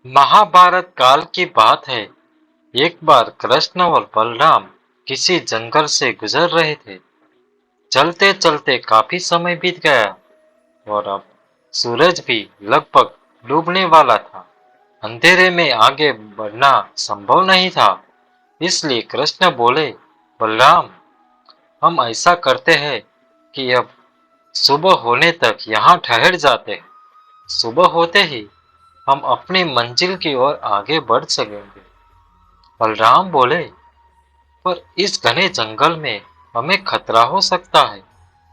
महाभारत काल की बात है। एक बार कृष्ण और बलराम किसी जंगल से गुजर रहे थे। चलते चलते काफी समय बीत गया और अब सूरज भी लगभग डूबने वाला था। अंधेरे में आगे बढ़ना संभव नहीं था। इसलिए कृष्ण बोले, बलराम, हम ऐसा करते हैं कि अब सुबह होने तक यहाँ ठहर जाते हैं। सुबह होते ही हम अपनी मंजिल की ओर आगे बढ़ सकेंगे। बलराम बोले, पर इस घने जंगल में हमें खतरा हो सकता है।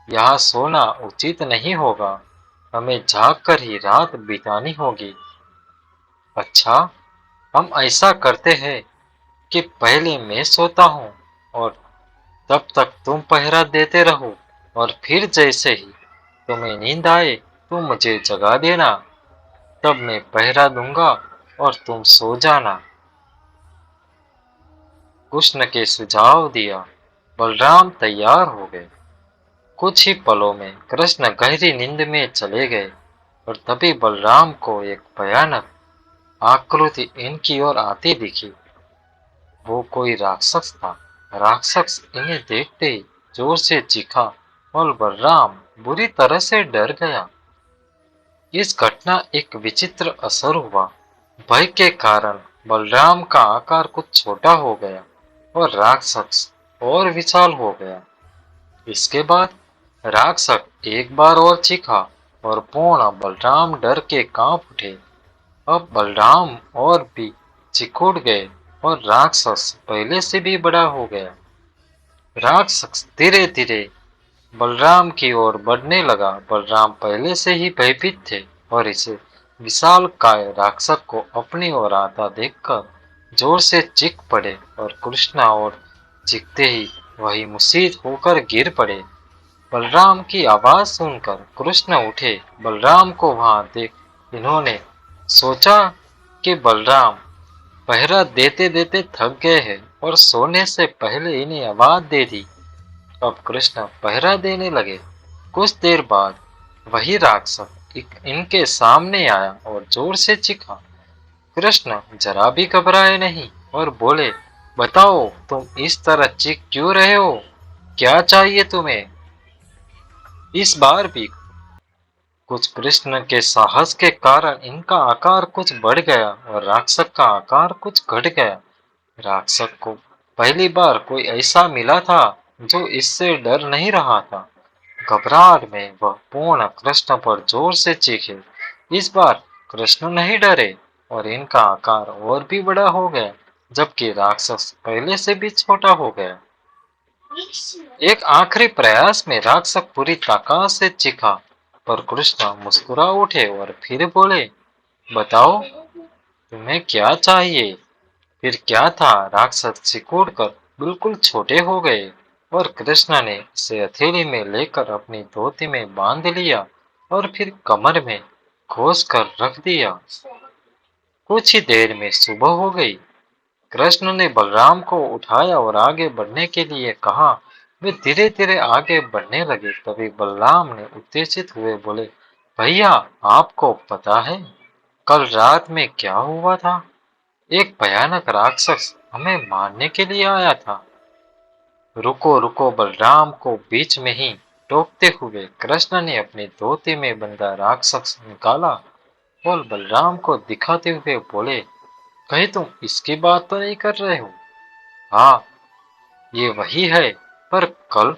यहाँ सोना उचित नहीं होगा। हमें जाग कर ही रात बितानी होगी। अच्छा, हम ऐसा करते हैं कि पहले मैं सोता हूँ और तब तक तुम पहरा देते रहो, और फिर जैसे ही तुम्हें नींद आए तुम मुझे जगा देना। तब मैं पहरा दूंगा और तुम सो जाना। कृष्ण के सुझाव दिया। बलराम तैयार हो गए। कुछ ही पलों में कृष्ण गहरी नींद में चले गए और तभी बलराम को एक भयानक आकृति इनकी ओर आती दिखी। वो कोई राक्षस था। राक्षस इन्हें देखते ही जोर से चीखा और बलराम बुरी तरह से डर गया। इस घटना एक विचित्र असर हुआ। भय के कारण बलराम का आकार कुछ छोटा हो गया और राक्षस और विशाल हो गया। इसके बाद राक्षस एक बार और चीखा और पूर्ण बलराम डर के कांप उठे। अब बलराम और भी सिकुड़ गए और राक्षस पहले से भी बड़ा हो गया। राक्षस धीरे धीरे बलराम की ओर बढ़ने लगा। बलराम पहले से ही भयभीत थे और इसे विशाल काय राक्षस को अपनी ओर आता देखकर जोर से चीख पड़े और कृष्णा और चीखते ही वही मूर्छित होकर गिर पड़े। बलराम की आवाज सुनकर कृष्ण उठे। बलराम को वहां देख इन्होंने सोचा कि बलराम पहरा देते देते थक गए हैं और सोने से पहले इन्हें आवाज दे दी। अब कृष्ण पहरा देने लगे। कुछ देर बाद वही राक्षस इनके सामने आया और जोर से चीखा। कृष्ण जरा भी घबराए नहीं और बोले, बताओ तुम इस तरह चीख क्यों रहे हो? क्या चाहिए तुम्हें? इस बार भी कुछ कृष्ण के साहस के कारण इनका आकार कुछ बढ़ गया और राक्षस का आकार कुछ घट गया। राक्षस को पहली बार कोई ऐसा मिला था जो इससे डर नहीं रहा था। घबराहट में वह पूर्ण कृष्ण पर जोर से चीखे। इस बार कृष्ण नहीं डरे और इनका आकार और भी बड़ा हो गया, जबकि राक्षस पहले से भी छोटा हो गया। एक आखिरी प्रयास में राक्षस पूरी ताकत से चीखा, पर कृष्ण मुस्कुरा उठे और फिर बोले, बताओ तुम्हें क्या चाहिए? फिर क्या था, राक्षस सिकुड़ कर बिल्कुल छोटे हो गए और कृष्ण ने उसे हथेली में लेकर अपनी धोती में बांध लिया और फिर कमर में खोस कर रख दिया। कुछ ही देर में सुबह हो गई। कृष्ण ने बलराम को उठाया और आगे बढ़ने के लिए कहा। वे धीरे धीरे आगे बढ़ने लगे। तभी बलराम ने उत्तेजित हुए बोले, भैया, आपको पता है कल रात में क्या हुआ था? एक भयानक राक्षस हमें मारने के लिए आया था। रुको रुको, बलराम को बीच में ही टोकते हुए कृष्ण ने अपनी धोती में बंधा राक्षस निकाला और बलराम को दिखाते हुए बोले, कहीं तुम इसकी बात तो नहीं कर रहे हो? हाँ, ये वही है, पर कल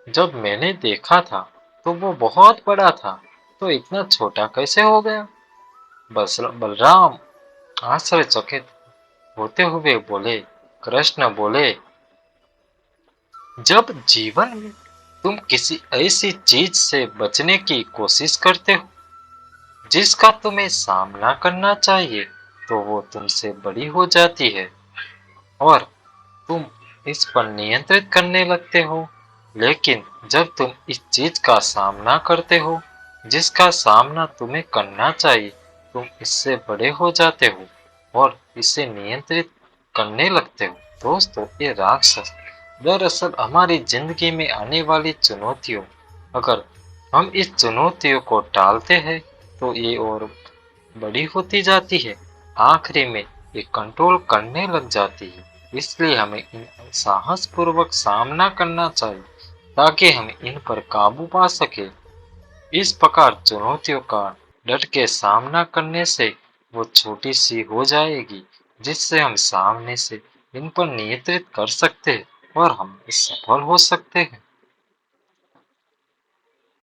जब मैंने देखा था तो वो बहुत बड़ा था, तो इतना छोटा कैसे हो गया? बस बलराम आश्चर्यचकित होते हुए बोले। कृष्ण बोले, जब जीवन में तुम किसी ऐसी चीज से बचने की कोशिश करते हो जिसका तुम्हें सामना करना चाहिए, तो वो तुमसे बड़ी हो जाती है और तुम इस पर नियंत्रित करने लगते हो। लेकिन जब तुम इस चीज का सामना करते हो जिसका सामना तुम्हें करना चाहिए, तुम इससे बड़े हो जाते हो और इसे नियंत्रित करने लगते हो। दोस्तों, ये राक्षस दरअसल हमारी जिंदगी में आने वाली चुनौतियों, अगर हम इस चुनौतियों को टालते हैं तो ये और बड़ी होती जाती है। आखिरी में ये कंट्रोल करने लग जाती है। इसलिए हमें इन साहसपूर्वक सामना करना चाहिए ताकि हम इन पर काबू पा सके। इस प्रकार चुनौतियों का डट के सामना करने से वो छोटी सी हो जाएगी, जिससे हम सामने से इन पर नियंत्रित कर सकते हैं और हम सफल हो सकते हैं।